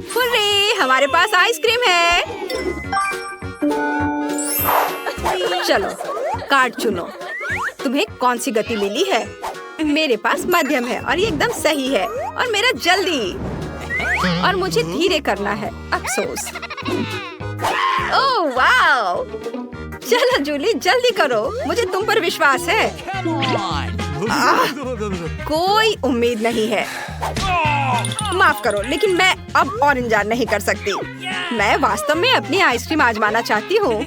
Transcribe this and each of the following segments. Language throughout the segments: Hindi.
हुर्रे, हमारे पास आइसक्रीम है। चलो कार्ड चुनो। तुम्हें कौन सी गति मिली है? मेरे पास मध्यम है और ये एकदम सही है। और मेरा जल्दी, और मुझे धीरे करना है। अफसोस। Oh wow! चलो जूली जल्दी करो, मुझे तुम पर विश्वास है। कोई उम्मीद नहीं है। माफ करो, लेकिन मैं अब और इंतजार नहीं कर सकती। मैं वास्तव में अपनी आइसक्रीम आजमाना चाहती हूँ।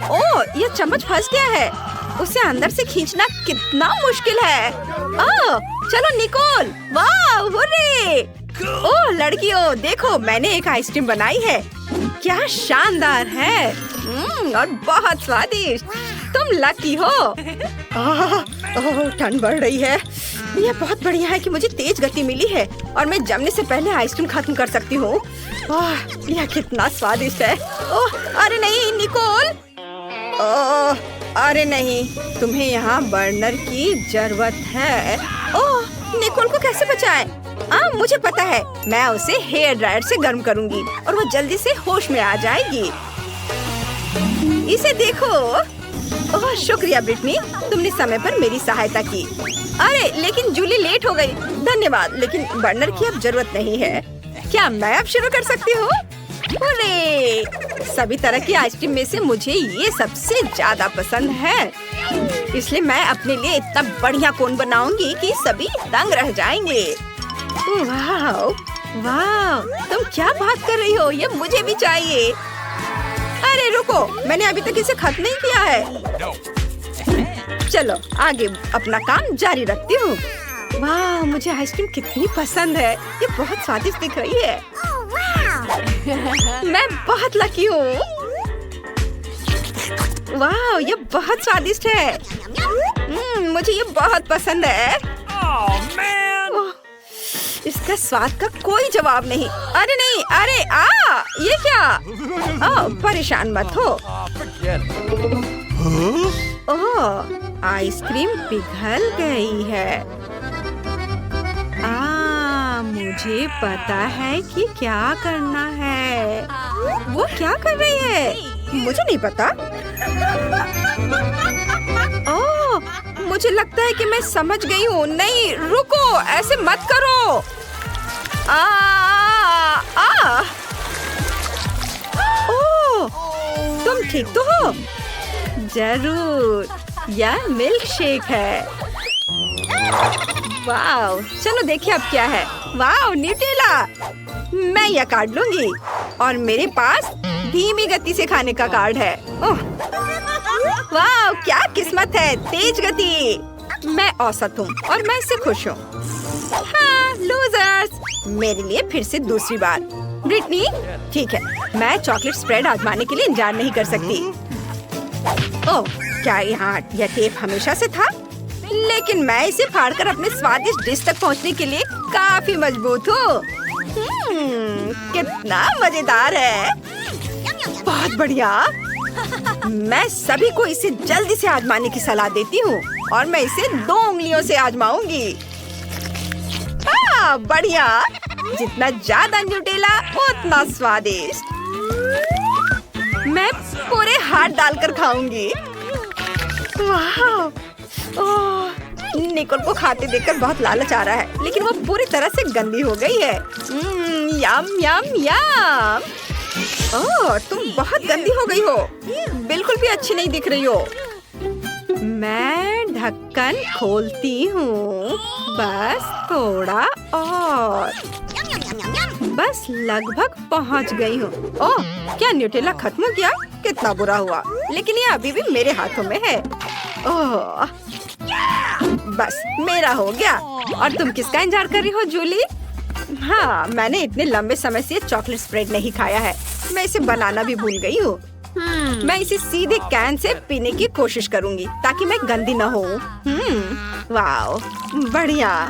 ओह, ये चम्मच फंस गया है। उसे अंदर से खींचना कितना मुश्किल है। ओह, चलो निकोल, वाह, हुर्रे! ओह लड़कियों, देखो मैंने एक आइसक्रीम बनाई है। क्या शानदार है। और बहुत स्वादिष्ट। तुम लकी हो। ओह, ठंड बढ़ रही है। यह बहुत बढ़िया है कि मुझे तेज गति मिली है और मैं जमने से पहले आइसक्रीम खत्म कर सकती हूँ। यह कितना स्वादिष्ट है। ओह, अरे नहीं निकोल। ओह, अरे नहीं, तुम्हें यहाँ बर्नर की जरूरत है। ओह, निकोल को कैसे बचाएं? मुझे पता है, मैं उसे हेयर ड्रायर से गर्म करूंगी और वो जल्दी से होश में आ जाएगी। इसे देखो। ओह शुक्रिया ब्रिटनी, तुमने समय पर मेरी सहायता की। अरे लेकिन जूली लेट हो गई। धन्यवाद, लेकिन बर्नर की अब जरूरत नहीं है। क्या मैं अब शुरू कर सकती हूँ? अरे सभी तरह की आइसक्रीम में से मुझे ये सबसे ज्यादा पसंद है, इसलिए मैं अपने लिए इतना बढ़िया कोन बनाऊंगी कि सभी दंग रह जाएंगे। वाह वाह, तुम क्या बात कर रही हो? ये मुझे भी चाहिए। अरे रुको, मैंने अभी तक इसे खत्म नहीं किया है। चलो आगे अपना काम जारी रखती हूँ। वाह, मुझे आइसक्रीम कितनी पसंद है। ये बहुत स्वादिष्ट दिख रही है। मैं बहुत लकी हूँ। वाह, ये बहुत स्वादिष्ट है। मुझे ये बहुत पसंद है। इसका स्वाद का कोई जवाब नहीं। अरे नहीं, अरे ये क्या? परेशान मत हो। ओह, आइसक्रीम पिघल गई है। मुझे पता है कि क्या करना है। वो क्या कर रही है? मुझे नहीं पता। ओह, मुझे लगता है कि मैं समझ गई हूँ। नहीं रुको, ऐसे मत करो। ओह, तुम ठीक तो हो? जरूर, यह मिल्क शेक है। वाह, चलो देखिए अब क्या है। वाह, न्यूटेला। मैं यह कार्ड लूंगी और मेरे पास धीमी गति से खाने का कार्ड है। वाह, क्या किस्मत है। तेज गति। मैं औसत हूँ और मैं इससे खुश हूँ। हाँ, लूजर्स, मेरे लिए फिर से दूसरी बार। ब्रिटनी, ठीक है, मैं चॉकलेट स्प्रेड आजमाने के लिए इंतजार नहीं कर सकती। ओह, क्या यहाँ यह टेप हमेशा से था? लेकिन मैं इसे फाड़कर अपने स्वादिष्ट डिश तक पहुँचने के लिए काफी मजबूत हूँ। कितना मजेदार है। बहुत बढ़िया। मैं सभी को इसे जल्दी से आजमाने की सलाह देती हूँ और मैं इसे 2 उंगलियों से आजमाऊंगी। बढ़िया। जितना ज्यादा न्यूटेला उतना स्वादिष्ट। मैं पूरे हाथ डालकर खाऊंगी। वाह, निकोल को खाते देखकर बहुत लालच आ रहा है, लेकिन वो पूरी तरह से गंदी हो गई है। यम यम यम। ओह, तुम बहुत गंदी हो गई हो। बिल्कुल भी अच्छी नहीं दिख रही हो। मैं ढक्कन खोलती हूँ। बस थोड़ा और। बस लगभग पहुँच गई हूँ। ओह, क्या न्यूटेला खत्म हो गया? कितना बुरा हुआ, लेकिन ये अभी भी मेरे हाथों में है। ओह, बस मेरा हो गया। और तुम किसका इंतजार कर रही हो जूली? हाँ, मैंने इतने लंबे समय से चॉकलेट स्प्रेड नहीं खाया है। मैं इसे बनाना भी भूल गई हूँ। मैं इसे सीधे कैन से पीने की कोशिश करूँगी ताकि मैं गंदी न हो। वाह, बढ़िया,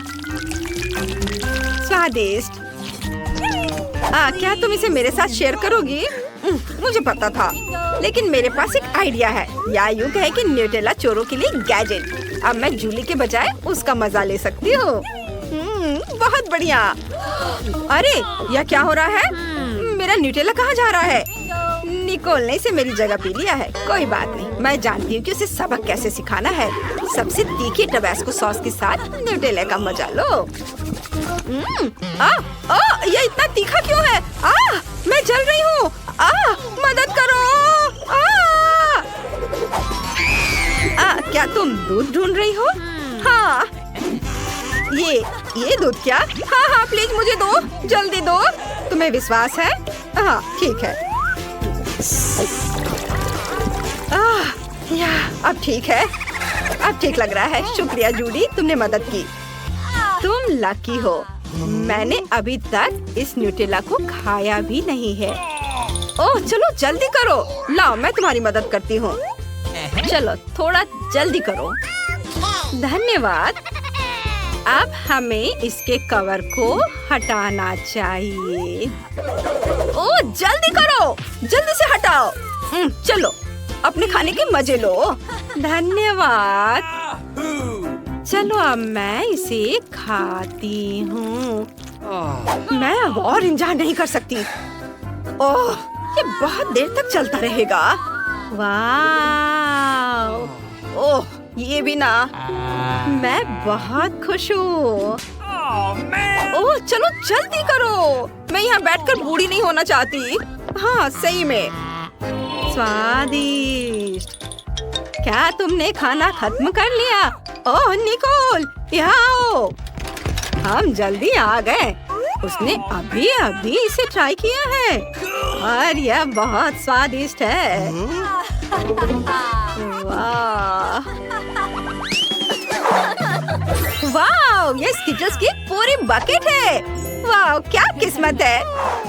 स्वादिष्ट। क्या तुम इसे मेरे साथ शेयर करोगी? मुझे पता था, लेकिन मेरे पास एक आइडिया है। या यूँ कहे कि न्यूटेला चोरों के लिए गैजेट। अब मैं जूली के बजाय उसका मजा ले सकती हूँ। बहुत बढ़िया। अरे यह क्या हो रहा है? मेरा न्यूटेला कहाँ जा रहा है? निकोल ने इसे मेरी जगह पी लिया है। कोई बात नहीं, मैं जानती हूँ कि उसे सबक कैसे सिखाना है। सबसे तीखी टबैस्को सॉस के साथ न्यूटेला का मजा लो। ये इतना तीखा क्यों है? मैं जल रही हूँ। मदद करो। क्या तुम दूध ढूंढ रही हो? हाँ। ये दूध क्या? हाँ प्लीज मुझे दो, जल्दी दो। तुम्हें विश्वास है? हाँ ठीक है। अब ठीक है, अब ठीक लग रहा है। शुक्रिया जूडी, तुमने मदद की। तुम लकी हो, मैंने अभी तक इस न्यूटेला को खाया भी नहीं है। ओह चलो जल्दी करो। लाओ मैं तुम्हारी मदद करती हूँ। चलो थोड़ा जल्दी करो। धन्यवाद। अब हमें इसके कवर को हटाना चाहिए। ओह जल्दी करो, जल्दी से हटाओ। चलो अपने खाने के मजे लो। धन्यवाद। चलो अब मैं इसे खाती हूँ। मैं अब और इंतजार नहीं कर सकती। ओह ये बहुत देर तक चलता रहेगा। वाह, ओह ये भी ना। मैं बहुत खुश हूँ। ओह चलो जल्दी करो, मैं यहाँ बैठकर बूढ़ी नहीं होना चाहती। हाँ सही में स्वादिष्ट। क्या तुमने खाना खत्म कर लिया? ओह निकोल यहाँ आओ। हम जल्दी आ गए। उसने अभी अभी इसे ट्राई किया है और यह बहुत स्वादिष्ट है। वाह वाह, ये स्किटल्स की पूरी बकेट है। वाह क्या किस्मत है।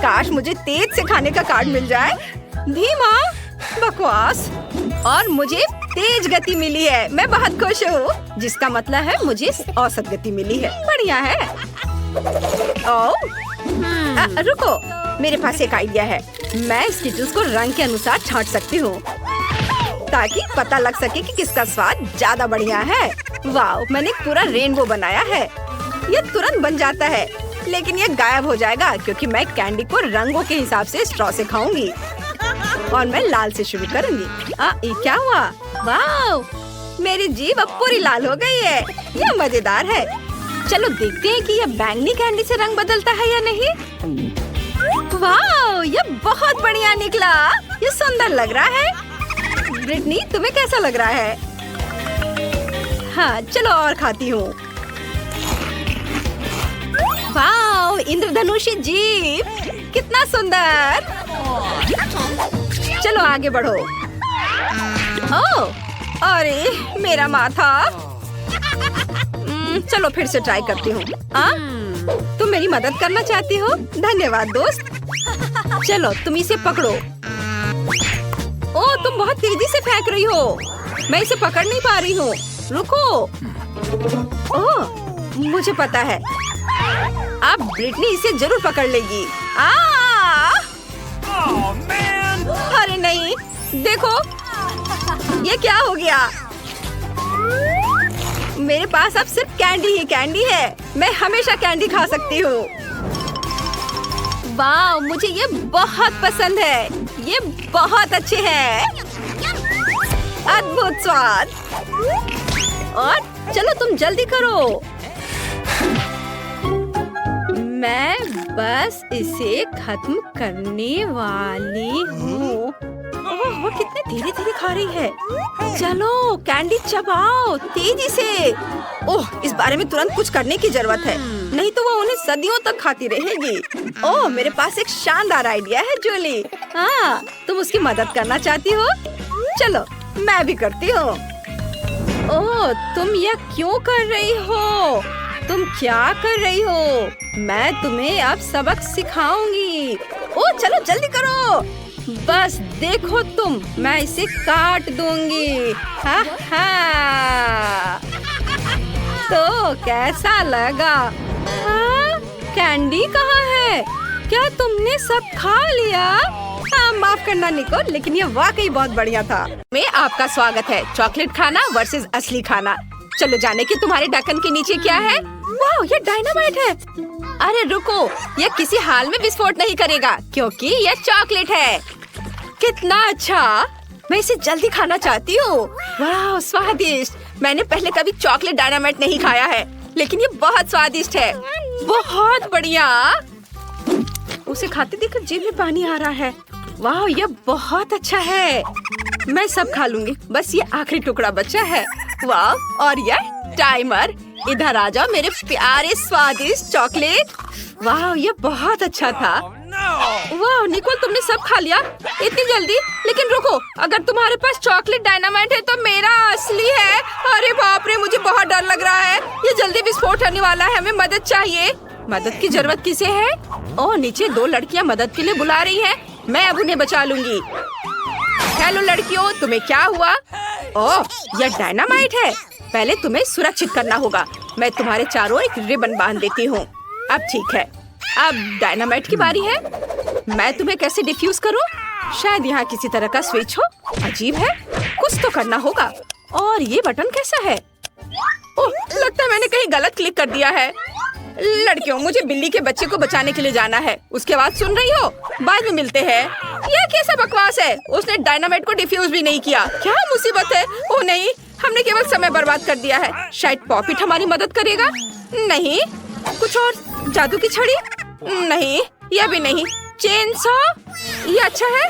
काश मुझे तेज से खाने का कार्ड मिल जाए। धीमा बकवास। और मुझे तेज गति मिली है। मैं बहुत खुश हूँ, जिसका मतलब है मुझे औसत गति मिली है। बढ़िया है। ओह रुको, मेरे पास एक आइडिया है। मैं स्किटल्स को रंग के अनुसार छांट सकती हूँ ताकि पता लग सके कि किसका स्वाद ज्यादा बढ़िया है। वाह मैंने एक पूरा रेनबो बनाया है। ये तुरंत बन जाता है, लेकिन ये गायब हो जाएगा क्योंकि मैं कैंडी को रंगों के हिसाब से स्ट्रॉ से खाऊंगी। और मैं लाल से शुरू करूंगी। ये क्या हुआ? वाह मेरी जीभ अब पूरी लाल हो गई है। ये मजेदार है। चलो देखते हैं कि ये बैंगनी कैंडी से रंग बदलता है या नहीं। वाह ये बहुत बढ़िया निकला। ये सुंदर लग रहा है। ब्रिटनी तुम्हें कैसा लग रहा है? हाँ चलो और खाती हूँ। वाह इंद्रधनुषी जीभ, कितना सुंदर। चलो आगे बढ़ो। ओह अरे मेरा माथा। चलो फिर से ट्राई करती हूँ। तुम मेरी मदद करना चाहती हो? धन्यवाद दोस्त। चलो तुम इसे पकड़ो। ओह तुम बहुत तेजी से फेंक रही हो। मैं इसे पकड़ नहीं पा रही हूँ। रुको। ओह मुझे पता है, अब ब्रिटनी इसे जरूर पकड़ लेगी। अरे नहीं, देखो ये क्या हो गया। मेरे पास अब सिर्फ कैंडी ही कैंडी है। मैं हमेशा कैंडी खा सकती हूँ। वाह मुझे ये बहुत पसंद है। ये बहुत अच्छे हैं। अद्भुत स्वाद। और चलो तुम जल्दी करो। मैं बस इसे खत्म करने वाली हूँ। वो कितने धीरे धीरे खा रही है। चलो कैंडी चबाओ तेजी से। ओह इस बारे में तुरंत कुछ करने की जरूरत है, नहीं तो वो उन्हें सदियों तक खाती रहेगी। ओह मेरे पास एक शानदार आइडिया है जूली। हाँ तुम उसकी मदद करना चाहती हो? चलो मैं भी करती हूँ। ओह तुम यह क्यों कर रही हो? तुम क्या कर रही हो? मैं तुम्हें अब सबक सिखाऊंगी। ओह चलो जल्दी करो। बस देखो तुम, मैं इसे काट दूंगी। हा हा। तो कैसा लगा? कैंडी कहाँ है? क्या तुमने सब खा लिया? माफ करना निको, लेकिन ये वाकई बहुत बढ़िया था। में आपका स्वागत है। चॉकलेट खाना वर्सेस असली खाना। चलो जाने कि तुम्हारे ढक्कन के नीचे क्या है। वाह, ये डायनामाइट है। अरे रुको, ये किसी हाल में विस्फोट नहीं करेगा क्योंकि ये चॉकलेट है। कितना अच्छा, मैं इसे जल्दी खाना चाहती हूँ। वाह, स्वादिष्ट। मैंने पहले कभी चॉकलेट डायनामाइट नहीं खाया है, लेकिन ये बहुत स्वादिष्ट है। बहुत बढ़िया। उसे खाते देखकर जीभ में पानी आ रहा है। वाह, ये बहुत अच्छा है। मैं सब खा लूंगी, बस ये आखिरी टुकड़ा बचा है। वाह, और ये टाइमर। इधर आ जाओ मेरे प्यारे स्वादिष्ट चॉकलेट। वाह, ये बहुत अच्छा था। वाह निकोल, तुमने सब खा लिया इतनी जल्दी। लेकिन रुको, अगर तुम्हारे पास चॉकलेट डायनामाइट है तो मेरा असली है। अरे बाप रे, मुझे बहुत डर लग रहा है। ये जल्दी विस्फोट होने वाला है। हमें मदद चाहिए। मदद की जरूरत किसे है? ओह, नीचे 2 लड़कियां मदद के लिए बुला रही हैं। मैं अब उन्हें बचा लूंगी। हेलो लड़कियों, तुम्हें क्या हुआ? ओह, यह डायनामाइट है। पहले तुम्हें सुरक्षित करना होगा। मैं तुम्हारे चारों एक रिबन बांध देती हूँ। अब ठीक है, अब डायनामाइट की बारी है। मैं तुम्हें कैसे डिफ्यूज करूँ? शायद यहाँ किसी तरह का स्विच हो। अजीब है, कुछ तो करना होगा। और ये बटन कैसा है? ओह, लगता है मैंने कहीं गलत क्लिक कर दिया है। लड़कियों, मुझे बिल्ली के बच्चे को बचाने के लिए जाना है। उसके बाद सुन रही हो? बाद में मिलते हैं। यह कैसा बकवास है? उसने डायनामाइट को डिफ्यूज भी नहीं किया। क्या मुसीबत है? ओह नहीं, हमने केवल समय बर्बाद कर दिया है। शायद पॉपिट हमारी मदद करेगा। नहीं, कुछ और? जादू की छड़ी? नहीं, यह भी नहीं। Chain saw? ये अच्छा है।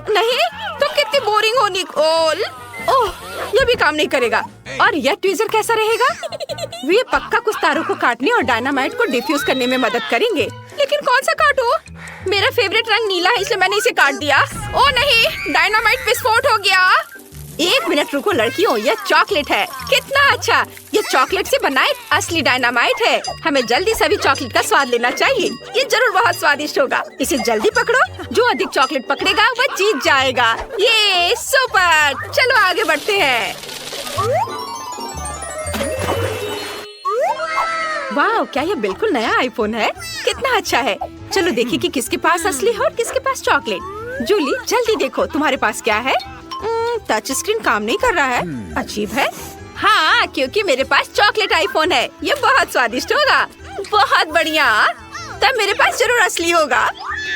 नहीं, तुम कितनी बोरिंग हो निकोल। ओह, यह भी काम नहीं करेगा। और यह ट्वीजर कैसा रहेगा? वे पक्का कुछ तारों को काटने और डायनामाइट को डिफ्यूज करने में मदद करेंगे। लेकिन कौन सा काटूं? मेरा फेवरेट रंग नीला है, इसलिए मैंने इसे काट दिया। ओह नहीं, डायनामाइट विस्फोट हो गया। 1 मिनट रुको लड़कियों, यह चॉकलेट है। कितना अच्छा, ये चॉकलेट से बना एक असली डायनामाइट है। हमें जल्दी सभी चॉकलेट का स्वाद लेना चाहिए। ये जरूर बहुत स्वादिष्ट होगा। इसे जल्दी पकड़ो। जो अधिक चॉकलेट पकड़ेगा वह जीत जाएगा। ये सुपर। चलो आगे बढ़ते हैं। वाह, क्या ये बिल्कुल नया आईफोन है? कितना अच्छा है। चलो देखिए कि किसके पास असली है और किसके पास चॉकलेट। जूली, जल्दी देखो तुम्हारे पास क्या है। टच स्क्रीन काम नहीं कर रहा है। अजीब है। हाँ, क्योंकि मेरे पास चॉकलेट आईफोन है। ये बहुत स्वादिष्ट होगा। बहुत बढ़िया, तब मेरे पास जरूर असली होगा।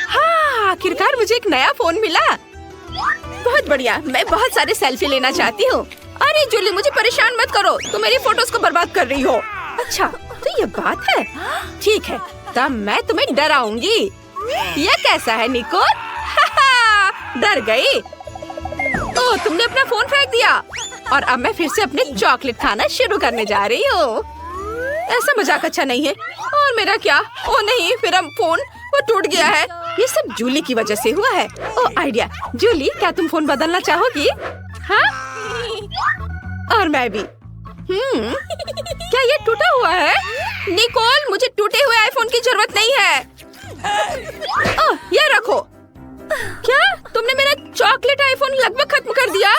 हाँ, आखिरकार मुझे एक नया फोन मिला। बहुत बढ़िया, मैं बहुत सारे सेल्फी लेना चाहती हूँ। अरे जूली, मुझे परेशान मत करो, तुम मेरी फोटोज को बर्बाद कर रही हो। अच्छा, तो ये बात है। ठीक है, तब मैं तुम्हें डराऊंगी। ये कैसा है निकोल? डर गई? ओह, तुमने अपना फोन फेंक दिया। और अब मैं फिर से अपने चॉकलेट खाना शुरू करने जा रही हूँ। ऐसा मजाक अच्छा नहीं है। और मेरा क्या? ओह नहीं, मेरा फोन वो टूट गया है। ये सब जूली की वजह से हुआ है। ओह आइडिया। जूली, क्या तुम फोन बदलना चाहोगी? हाँ, और मैं भी। क्या ये टूटा हुआ है? निकोल, मुझे टूटे हुए आईफोन की जरूरत नहीं है। ओह, ये रखो। क्या तुमने मेरा चॉकलेट आईफोन लगभग खत्म कर दिया?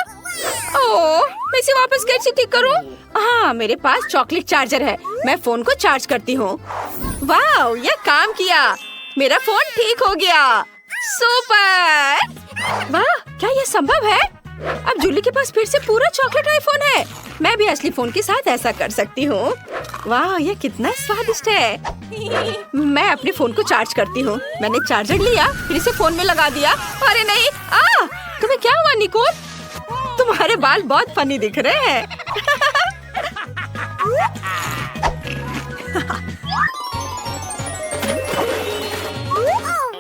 ओह, मैं इसे वापस कैसे ठीक करूं? हाँ, मेरे पास चॉकलेट चार्जर है। मैं फोन को चार्ज करती हूँ। वाह, ये काम किया। मेरा फोन ठीक हो गया। सुपर। वाह, क्या ये संभव है? अब जूली के पास फिर से पूरा चॉकलेट आईफोन है। मैं भी असली फोन के साथ ऐसा कर सकती हूँ। वाह, ये कितना स्वादिष्ट है। मैं अपने फोन को चार्ज करती हूँ। मैंने चार्जर लिया, फिर इसे फोन में लगा दिया। अरे नहीं, तुम्हें क्या हुआ निकोल? तुम्हारे बाल बहुत फनी दिख रहे हैं।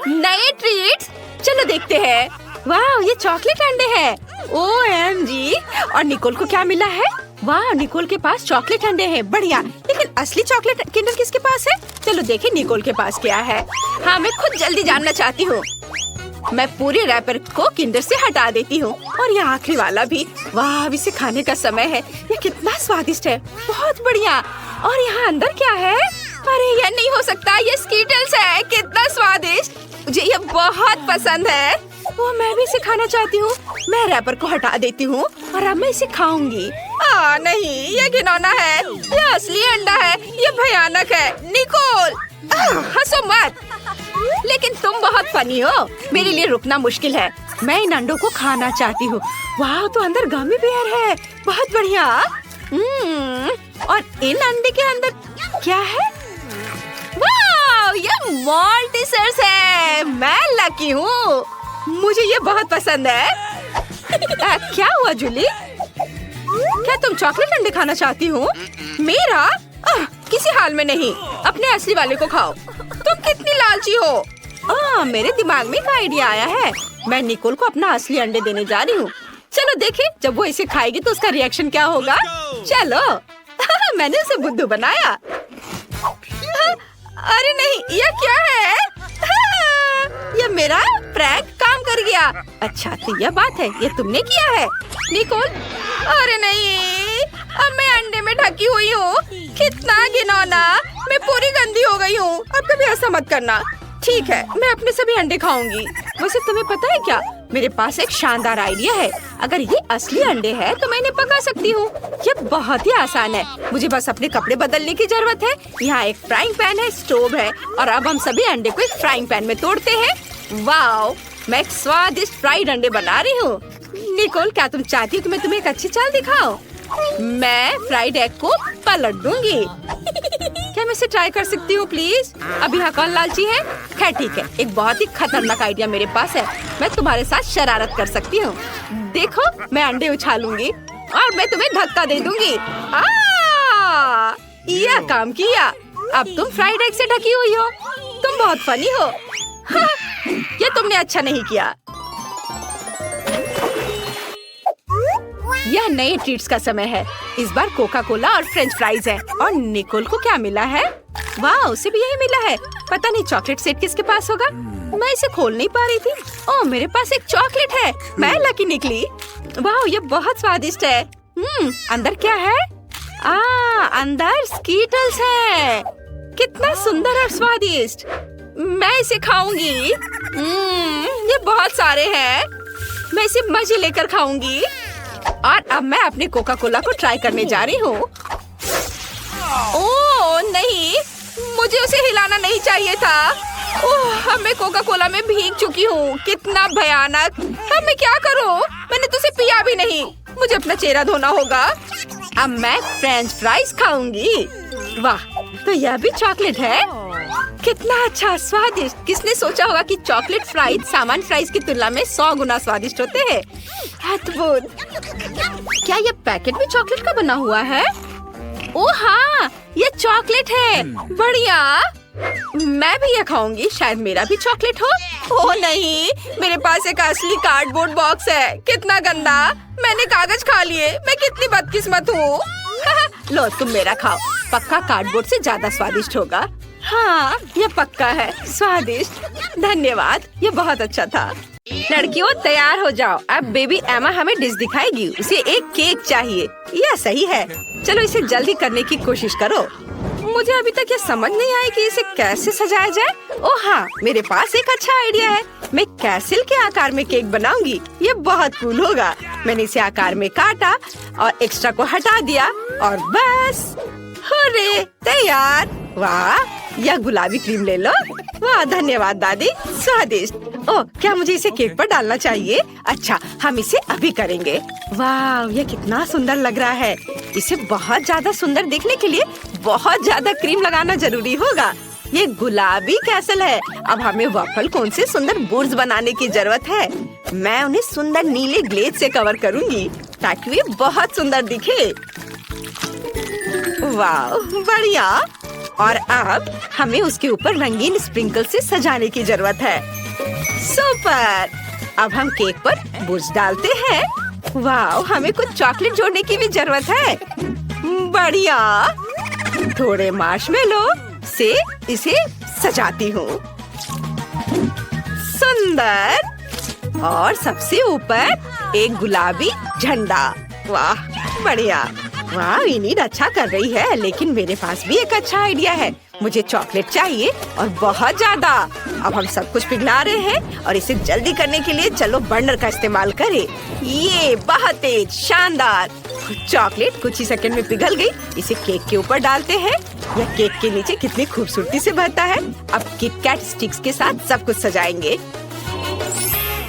नए ट्रीट्स, चलो देखते हैं। वाह, ये चॉकलेट अंडे हैं। OMG! और निकोल को क्या मिला है? वाह, निकोल के पास चॉकलेट अंडे हैं। बढ़िया, लेकिन असली चॉकलेट किंडर किसके पास है? चलो देखें निकोल के पास क्या है। हाँ, मैं खुद जल्दी जानना चाहती हूँ। मैं पूरे रैपर को किंडर से हटा देती हूँ और ये आखिरी वाला भी। वाह, अब इसे खाने का समय है। ये कितना स्वादिष्ट है। बहुत बढ़िया। और यहाँ अंदर क्या है? अरे यह नहीं हो सकता, ये स्कीटल्स है। कितना स्वादिष्ट, मुझे ये बहुत पसंद है। वो मैं भी इसे खाना चाहती हूँ। मैं रैपर को हटा देती हूँ और अब मैं इसे खाऊंगी। नहीं, ये घिनौना है। ये असली अंडा है। ये भयानक है। निकोल, हंसो मत। लेकिन तुम बहुत फनी हो। मेरे लिए रुकना मुश्किल है। मैं इन अंडों को खाना चाहती हूँ। वाह, तो अंदर गमी बेयर है। बहुत बढ़िया। और इन अंडे के अंदर क्या है? वाह, ये मॉल्टिसर्स है। मैं लकी हूँ, मुझे ये बहुत पसंद है। क्या हुआ जूली? क्या तुम चॉकलेट अंडे खाना चाहती हो? मेरा? किसी हाल में नहीं, अपने असली वाले को खाओ। तुम कितनी लालची हो। मेरे दिमाग में एक आइडिया आया है। मैं निकोल को अपना असली अंडे देने जा रही हूँ। चलो देखें, जब वो इसे खाएगी तो उसका रिएक्शन क्या होगा। चलो। मैंने उसे बुद्धू बनाया। अरे नहीं, ये क्या है? ये मेरा प्रैंक काम कर गया। अच्छा तो यह बात है, ये तुमने किया है निकोल? अरे नहीं, अब मैं अंडे में ढकी हुई हूँ। कितना घिनौना, मैं पूरी गंदी हो गई हूँ। अब कभी ऐसा मत करना। ठीक है, मैं अपने सभी अंडे खाऊंगी। वैसे तुम्हें पता है क्या, मेरे पास एक शानदार आइडिया है। अगर ये असली अंडे हैं तो मैं इन्हें पका सकती हूँ। ये बहुत ही आसान है, मुझे बस अपने कपड़े बदलने की जरूरत है। यहाँ एक फ्राइंग पैन है, स्टोव है, और अब हम सभी अंडे को एक फ्राइंग पैन में तोड़ते हैं। वाओ, मैं एक स्वादिष्ट फ्राइड अंडे बना रही हूँ। निकोल, क्या तुम चाहती हो कि मैं तुम्हें एक अच्छी चाल दिखाऊं? मैं फ्राइड एग को पलट दूंगी। क्या मैं इसे ट्राई कर सकती हूँ प्लीज? अब यहाँ कौन लालची है? खैर ठीक है, एक बहुत ही खतरनाक आइडिया मेरे पास है। मैं तुम्हारे साथ शरारत कर सकती हूँ। देखो, मैं अंडे उछालूंगी और मैं तुम्हें धक्का दे दूंगी। यह काम किया। अब तुम फ्राइड एग से ढकी हुई हो। तुम बहुत फनी हो। ये तुमने अच्छा नहीं किया। यह नए ट्रीट्स का समय है। इस बार कोका कोला और फ्रेंच फ्राइज है। और निकोल को क्या मिला है? वाह, उसे भी यही मिला है। पता नहीं चॉकलेट सेट किसके पास होगा। मैं इसे खोल नहीं पा रही थी। ओह, मेरे पास एक चॉकलेट है। मैं लकी निकली। वाह, ये बहुत स्वादिष्ट है। अंदर क्या है? अंदर स्कीटल्स है। कितना सुंदर और स्वादिष्ट। मैं इसे खाऊंगी। ये बहुत सारे हैं। मैं इसे मजे लेकर खाऊंगी। और अब मैं अपने कोका कोला को ट्राई करने जा रही हूँ। ओह नहीं, मुझे उसे हिलाना नहीं चाहिए था। ओह, अब मैं कोका कोला में भीग चुकी हूँ। कितना भयानक। अब मैं क्या करूँ? मैंने तो उसे पिया भी नहीं। मुझे अपना चेहरा धोना होगा। अब मैं फ्रेंच फ्राइज खाऊंगी। वाह, तो यह भी चॉकलेट है। कितना अच्छा, स्वादिष्ट। किसने सोचा होगा कि चॉकलेट फ्राइज सामान्य फ्राइज की तुलना में 100 गुना स्वादिष्ट होते हैं। अद्भुत। क्या ये पैकेट भी चॉकलेट का बना हुआ है? ओह हाँ, ये चॉकलेट है। बढ़िया, मैं भी ये खाऊंगी। शायद मेरा भी चॉकलेट हो। ओह नहीं, मेरे पास एक असली कार्डबोर्ड बॉक्स है। कितना गंदा। मैंने कागज खा लिए। मैं कितनी बदकिस्मत हूँ। लो, तुम मेरा खाओ। पक्का कार्डबोर्ड से ज्यादा स्वादिष्ट होगा। हाँ, ये पक्का है स्वादिष्ट। धन्यवाद, ये बहुत अच्छा था। लड़कियों तैयार हो जाओ। अब बेबी एमा हमें डिश दिखाएगी। उसे एक केक चाहिए। यह सही है। चलो इसे जल्दी करने की कोशिश करो। मुझे अभी तक ये समझ नहीं आई कि इसे कैसे सजाया जाए। ओह हाँ, मेरे पास एक अच्छा आइडिया है। मैं कैसल के आकार में केक बनाऊंगी। ये बहुत कूल होगा। मैंने इसे आकार में काटा और एक्स्ट्रा को हटा दिया और बस हुर्रे, तैयार। वाह, यह गुलाबी क्रीम ले लो। वाह, धन्यवाद दादी, स्वादिष्ट। ओह, क्या मुझे इसे केक पर डालना चाहिए? अच्छा, हम इसे अभी करेंगे। वाह, यह कितना सुंदर लग रहा है। इसे बहुत ज्यादा सुंदर देखने के लिए बहुत ज्यादा क्रीम लगाना जरूरी होगा। ये गुलाबी कैसल है। अब हमें वफल कोन से सुंदर बोर्ड्स बनाने की जरूरत है। मैं उन्हें सुंदर नीले ग्लेज से कवर करूंगी ताकि वे बहुत सुंदर दिखे। वाह, बढ़िया। और अब हमें उसके ऊपर रंगीन स्प्रिंकल से सजाने की जरूरत है। सुपर। अब हम केक पर बुर्ज डालते हैं। वाह, हमें कुछ चॉकलेट जोड़ने की भी जरूरत है। बढ़िया। थोड़े मार्शमेलो से इसे सजाती हूँ। सुंदर। और सबसे ऊपर एक गुलाबी झंडा। वाह, बढ़िया। वाह, इनीड अच्छा कर रही है। लेकिन मेरे पास भी एक अच्छा आइडिया है। मुझे चॉकलेट चाहिए और बहुत ज्यादा। अब हम सब कुछ पिघला रहे हैं और इसे जल्दी करने के लिए चलो बर्नर का इस्तेमाल करें। ये बहुत तेज, शानदार। चॉकलेट कुछ ही सेकंड में पिघल गई। इसे केक के ऊपर डालते हैं। यह केक के नीचे कितनी खूबसूरती से भरता है। अब किटकैट स्टिक्स के साथ सब कुछ सजाएंगे।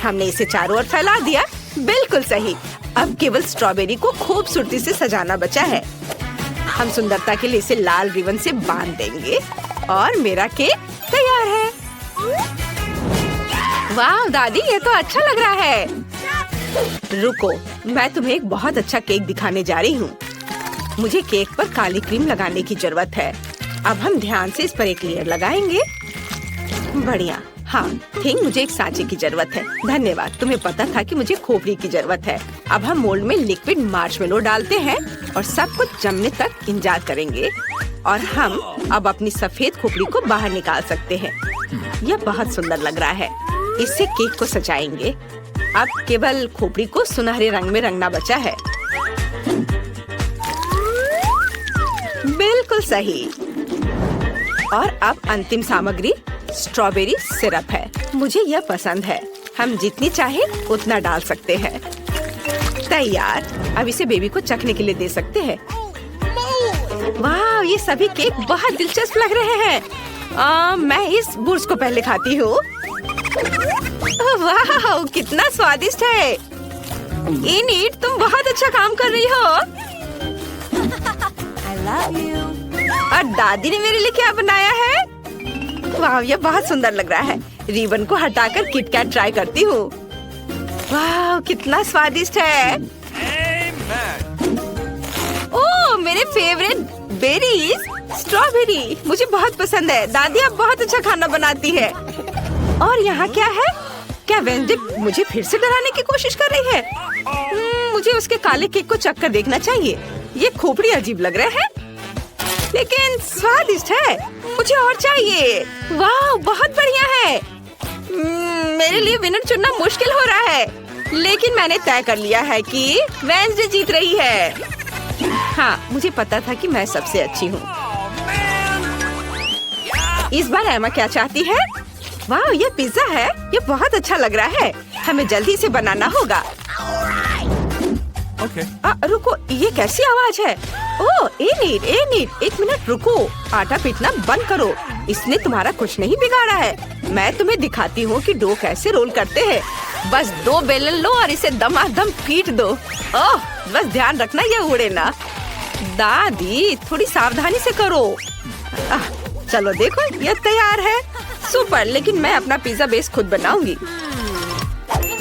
हमने इसे चारों ओर फैला दिया। बिल्कुल सही। अब केवल स्ट्रॉबेरी को खूबसूरती से सजाना बचा है। हम सुंदरता के लिए इसे लाल रिबन से बांध देंगे और मेरा केक तैयार है। वाह दादी, ये तो अच्छा लग रहा है। रुको, मैं तुम्हें एक बहुत अच्छा केक दिखाने जा रही हूँ। मुझे केक पर काली क्रीम लगाने की जरूरत है। अब हम ध्यान से इस पर एक लेयर लगाएंगे। बढ़िया। हाँ ठीक, मुझे एक सांचे की जरूरत है। धन्यवाद, तुम्हें पता था कि मुझे खोपड़ी की जरूरत है। अब हम मोल्ड में लिक्विड मार्शमेलो डालते हैं और सब कुछ जमने तक इंतजार करेंगे। और हम अब अपनी सफेद खोपड़ी को बाहर निकाल सकते हैं। यह बहुत सुंदर लग रहा है। इससे केक को सजाएंगे। अब केवल खोपड़ी को सुनहरे रंग में रंगना बचा है। बिल्कुल सही। और अब अंतिम सामग्री स्ट्रॉबेरी सिरप है। मुझे यह पसंद है। हम जितनी चाहे उतना डाल सकते हैं। तैयार। अब इसे बेबी को चखने के लिए दे सकते हैं। वाह, ये सभी केक बहुत दिलचस्प लग रहे हैं। मैं इस बुर्स को पहले खाती हूँ। वाह, कितना स्वादिष्ट है। इनिट, तुम बहुत अच्छा काम कर रही हो। I love you. और दादी ने मेरे लिए क्या बनाया है? वाह, ये बहुत सुंदर लग रहा है। रिबन को हटाकर किटकैट ट्राई करती हूँ। वाह, कितना स्वादिष्ट है। ओह, मेरे फेवरेट बेरीज स्ट्रॉबेरी मुझे बहुत पसंद है। दादी अब बहुत अच्छा खाना बनाती है। और यहाँ क्या है? क्या वेंसडे मुझे फिर से डराने की कोशिश कर रही है? मुझे उसके काले केक को चख कर देखना चाहिए। ये खोपड़ी अजीब लग रहा है, लेकिन स्वादिष्ट है। मुझे और चाहिए। वाह, बहुत बढ़िया है। मेरे लिए विनर चुनना मुश्किल हो रहा है, लेकिन मैंने तय कर लिया है कि वेंसडे जीत रही है। हाँ, मुझे पता था कि मैं सबसे अच्छी हूँ। इस बार एमा क्या चाहती है? वाह, ये पिज्जा है। ये बहुत अच्छा लग रहा है। हमें जल्दी इसे बनाना होगा। रुको, ये कैसी आवाज है? ओह, एनिट, एक मिनट रुको। आटा पीटना बंद करो। इसने तुम्हारा कुछ नहीं बिगाड़ा है। मैं तुम्हें दिखाती हूँ कि डो कैसे रोल करते हैं। बस 2 बेलन लो और इसे दमादम पीट दो। ओह, बस ध्यान रखना ये उड़े ना। दादी, थोड़ी सावधानी से करो। चलो देखो, ये तैयार है। सुपर, लेकिन मैं अपना पिज्जा बेस खुद बनाऊंगी।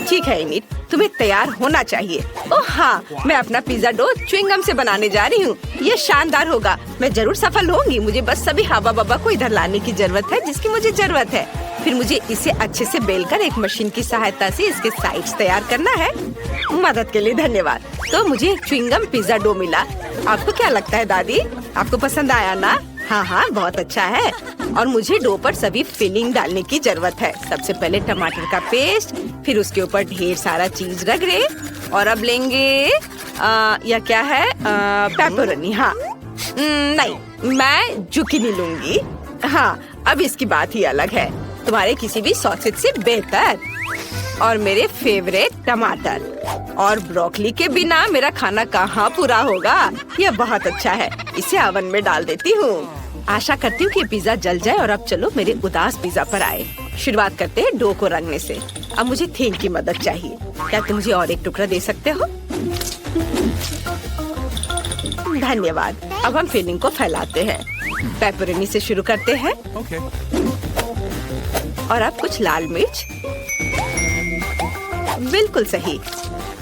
ठीक है इनिट, तुम्हें तैयार होना चाहिए। ओह हाँ, मैं अपना पिज्जा डो च्युइंगम से बनाने जा रही हूँ। ये शानदार होगा। मैं जरूर सफल होंगी। मुझे बस सभी हवा बब्बा को इधर लाने की जरूरत है जिसकी मुझे जरूरत है। फिर मुझे इसे अच्छे से बेलकर एक मशीन की सहायता से इसके साइड्स तैयार करना है। मदद के लिए धन्यवाद। तो मुझे एक च्युइंगम पिज्जा डो मिला। आपको क्या लगता है दादी? आपको पसंद आया ना? हाँ, बहुत अच्छा है। और मुझे डो पर सभी फिलिंग डालने की जरूरत है। सबसे पहले टमाटर का पेस्ट, फिर उसके ऊपर ढेर सारा चीज रगड़े। और अब लेंगे या क्या है, पेपरोनी। हाँ, नहीं, मैं जुकीनी लूंगी। हाँ, अब इसकी बात ही अलग है। तुम्हारे किसी भी सॉसेज से बेहतर। और मेरे फेवरेट टमाटर और ब्रोकली के बिना मेरा खाना कहाँ पूरा होगा। यह बहुत अच्छा है। इसे ओवन में डाल देती हूँ। आशा करती हूँ कि पिज्जा जल जाए। और अब चलो मेरे उदास पिज्जा पर आए। शुरुआत करते हैं डो को रंगने से। अब मुझे थेन की मदद चाहिए। क्या तुम मुझे और एक टुकड़ा दे सकते हो? धन्यवाद। अब हम फिलिंग को फैलाते हैं। पेपरोनी से शुरू करते हैं। और अब कुछ लाल मिर्च। बिल्कुल सही।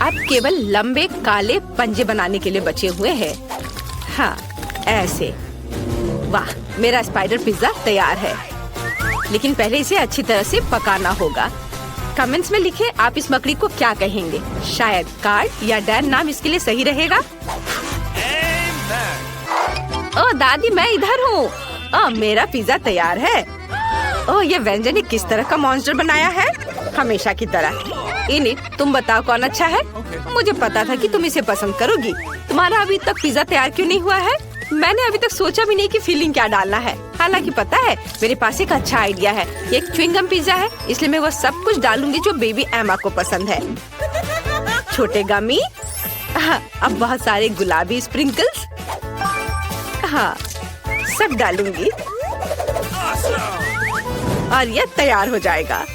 अब केवल लंबे काले पंजे बनाने के लिए बचे हुए हैं। हाँ, ऐसे। वाह, मेरा स्पाइडर पिज्जा तैयार है। लेकिन पहले इसे अच्छी तरह से पकाना होगा। कमेंट्स में लिखें आप इस मकड़ी को क्या कहेंगे। शायद कार्ड या डैन नाम इसके लिए सही रहेगा। ओह दादी, मैं इधर हूँ। मेरा पिज्जा तैयार है। ओह, ये व्यंजन ने किस तरह का मॉन्स्टर बनाया है? हमेशा की तरह। इनिट, तुम बताओ कौन अच्छा है? मुझे पता था कि तुम इसे पसंद करोगी। तुम्हारा अभी तक पिज्जा तैयार क्यों नहीं हुआ है? मैंने अभी तक सोचा भी नहीं कि फिलिंग क्या डालना है। हालांकि पता है, मेरे पास एक अच्छा आइडिया है। ये एक च्युइंगम पिज्जा है, इसलिए मैं वो सब कुछ डालूंगी जो बेबी एमा को पसंद है। छोटे गमी, अब बहुत सारे गुलाबी स्प्रिंकल्स, हाँ, सब डालूंगी। और ये तैयार हो जाएगा।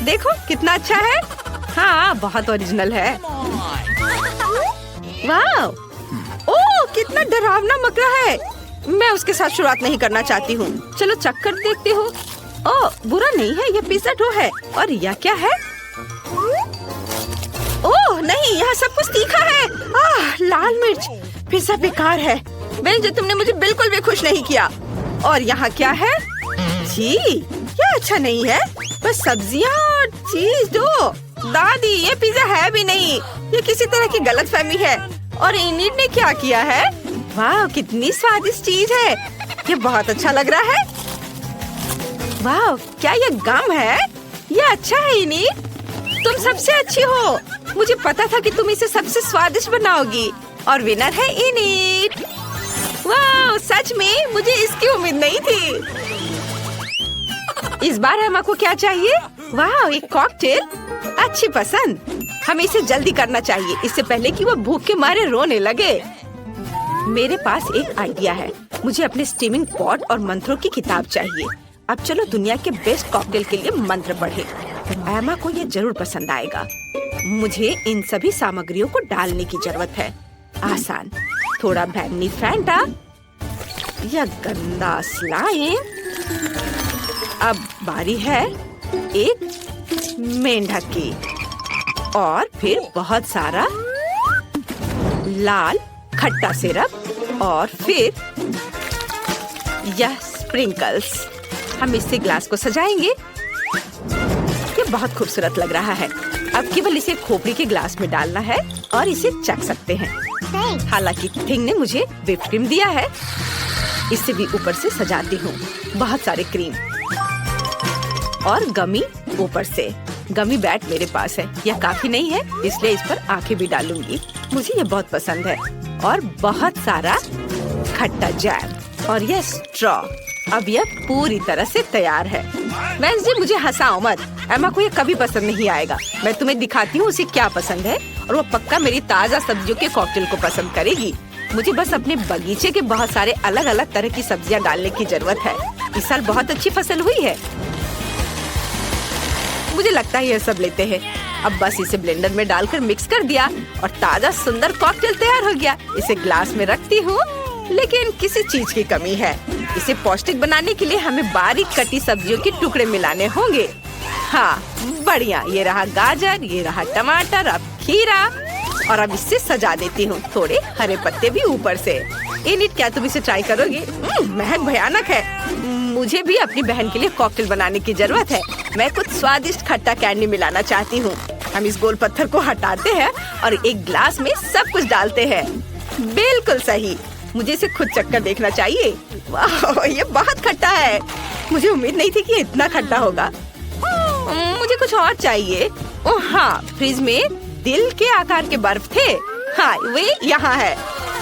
देखो कितना अच्छा है। हाँ, बहुत ओरिजिनल है। वाह! ओह, कितना डरावना मकड़ा है। मैं उसके साथ शुरुआत नहीं करना चाहती हूँ। चलो चक्कर देखते हो। ओह, बुरा नहीं है, ये पिज़्ज़ा डो है। और यह क्या है? ओह नहीं, यहाँ सब कुछ तीखा है। लाल मिर्च। पिज़्ज़ा बेकार है। जो तुमने मुझे बिल्कुल भी खुश नहीं किया। और यहाँ क्या है? जी, ये अच्छा नहीं है। बस सब्जियाँ और चीज दो। दादी, ये पिज़्ज़ा है भी नहीं। ये किसी तरह की गलतफहमी है। और इनिट ने क्या किया है? वाह, कितनी स्वादिष्ट चीज है। ये बहुत अच्छा लग रहा है। वाह, क्या ये गम है? ये अच्छा है इनिट। तुम सबसे अच्छी हो। मुझे पता था कि तुम इसे सबसे स्वादिष्ट बनाओगी। और विनर है इनिट। वाह, सच में मुझे इसकी उम्मीद नहीं थी। इस बार एमा को क्या चाहिए? वाह, एक कॉकटेल। अच्छी पसंद। हमें इसे जल्दी करना चाहिए, इससे पहले कि वो भूख के मारे रोने लगे। मेरे पास एक आइडिया है। मुझे अपने स्टीमिंग पॉट और मंत्रों की किताब चाहिए। अब चलो दुनिया के बेस्ट कॉकटेल के लिए मंत्र पढ़े। एमा को ये जरूर पसंद आएगा। मुझे इन सभी सामग्रियों को डालने की जरूरत है। आसान, थोड़ा बैंगनी फैंटा, यह गंदा स्लाइम। अब बारी है एक मेंढक की। और फिर बहुत सारा लाल खट्टा सिरप। और फिर यह स्प्रिंकल्स। हम इससे ग्लास को सजाएंगे। ये बहुत खूबसूरत लग रहा है। अब केवल इसे खोपड़ी के ग्लास में डालना है और इसे चख सकते हैं। हालांकि थिंग ने मुझे व्हिप क्रीम दिया है। इसे भी ऊपर से सजाती हूँ। बहुत सारे क्रीम और गमी ऊपर से। गमी बैट मेरे पास है। यह काफी नहीं है, इसलिए इस पर आंखें भी डालूंगी। मुझे ये बहुत पसंद है। और बहुत सारा खट्टा जैम और यह स्ट्रॉ। अब यह पूरी तरह से तैयार है। वेंसडे, मुझे हंसाओ मत। एमा को ये कभी पसंद नहीं आएगा। मैं तुम्हें दिखाती हूँ उसे क्या पसंद है और वो पक्का मेरी ताज़ा सब्जियों के कॉकटेल को पसंद करेगी। मुझे बस अपने बगीचे के बहुत सारे अलग अलग तरह की सब्जियाँ डालने की जरूरत है। इस साल बहुत अच्छी फसल हुई है। मुझे लगता है ये सब लेते हैं। अब बस इसे ब्लेंडर में डालकर मिक्स कर दिया और ताज़ा सुंदर कॉकटेल तैयार हो गया। इसे ग्लास में रखती हूँ, लेकिन किसी चीज की कमी है। इसे पौष्टिक बनाने के लिए हमें बारीक कटी सब्जियों के टुकड़े मिलाने होंगे। हाँ, बढ़िया। ये रहा गाजर, ये रहा टमाटर, अब खीरा। और अब इससे सजा देती हूँ। थोड़े हरे पत्ते भी ऊपर से। इनिट, क्या तुम इसे ट्राई करोगी? महक भयानक है। मुझे भी अपनी बहन के लिए कॉकटेल बनाने की जरूरत है। मैं कुछ स्वादिष्ट खट्टा कैंडी मिलाना चाहती हूँ। हम इस गोल पत्थर को हटाते हैं और एक ग्लास में सब कुछ डालते हैं। बिल्कुल सही। मुझे इसे खुद चक्कर देखना चाहिए। वाह, ये बहुत खट्टा है। मुझे उम्मीद नहीं थी कि इतना खट्टा होगा। मुझे कुछ और चाहिए। ओह हाँ, फ्रिज में दिल के आकार के बर्फ थे। हाँ, वे यहाँ है।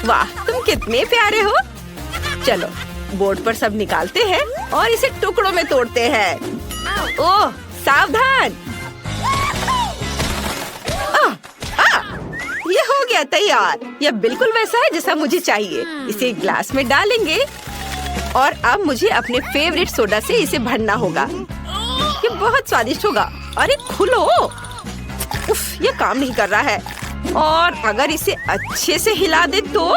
वाह, तुम कितने प्यारे हो। चलो बोर्ड पर सब निकालते हैं और इसे टुकड़ों में तोड़ते हैं। ओह, सावधान। ये हो गया तैयार। यह बिल्कुल वैसा है जैसा मुझे चाहिए। इसे एक ग्लास में डालेंगे और अब मुझे अपने फेवरेट सोडा से इसे भरना होगा। ये बहुत स्वादिष्ट होगा। अरे खुलो। उफ, ये काम नहीं कर रहा है। और अगर इसे अच्छे से हिला दे तो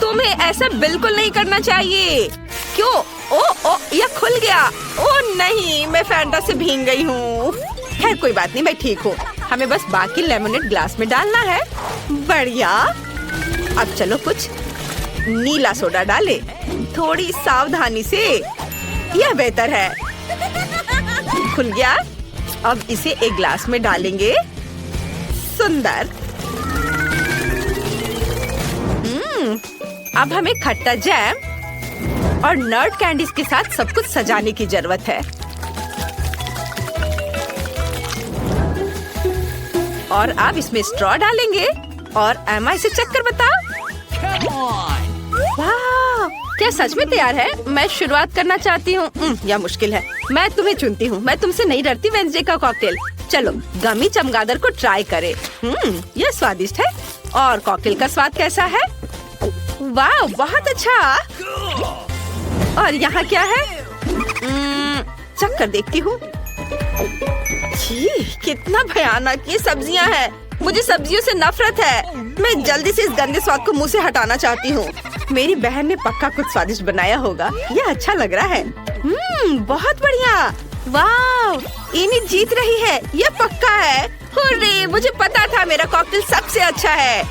तुम्हें ऐसा बिल्कुल नहीं करना चाहिए। क्यों? ओ, यह खुल गया। ओ नहीं, मैं फैंटा से भीग गई हूँ। खैर कोई बात नहीं, मैं ठीक हूँ। हमें बस बाकी लेमनेड ग्लास में डालना है। बढ़िया। अब चलो कुछ नीला सोडा डाले, थोड़ी सावधानी से। यह बेहतर है। खुल गया। अब इसे एक ग्लास में डालेंगे। सुंदर। अब हमें खट्टा जैम और नट कैंडीज के साथ सब कुछ सजाने की जरूरत है। और अब इसमें स्ट्रॉ डालेंगे और एमा इसे चक्कर बताओ। वाह, क्या सच में तैयार है? मैं शुरुआत करना चाहती हूँ। यह मुश्किल है। मैं तुम्हें चुनती हूँ। मैं तुमसे नहीं डरती। वेंसडे का कॉकटेल। चलो गमी चमगादड़ को ट्राई करें। यह स्वादिष्ट है। और कॉकटेल का स्वाद कैसा है? वाह, बहुत अच्छा। और यहाँ क्या है? चख कर देखती हूँ। छी, कितना भयानक ये सब्जियां हैं। मुझे सब्जियों से नफरत है। मैं जल्दी से इस गंदे स्वाद को मुंह से हटाना चाहती हूँ। मेरी बहन ने पक्का कुछ स्वादिष्ट बनाया होगा। ये अच्छा लग रहा है। बहुत बढ़िया। वाह, इनी जीत रही है, ये पक्का है। हुर्रे, मुझे पता था मेरा कॉकटेल सबसे अच्छा है।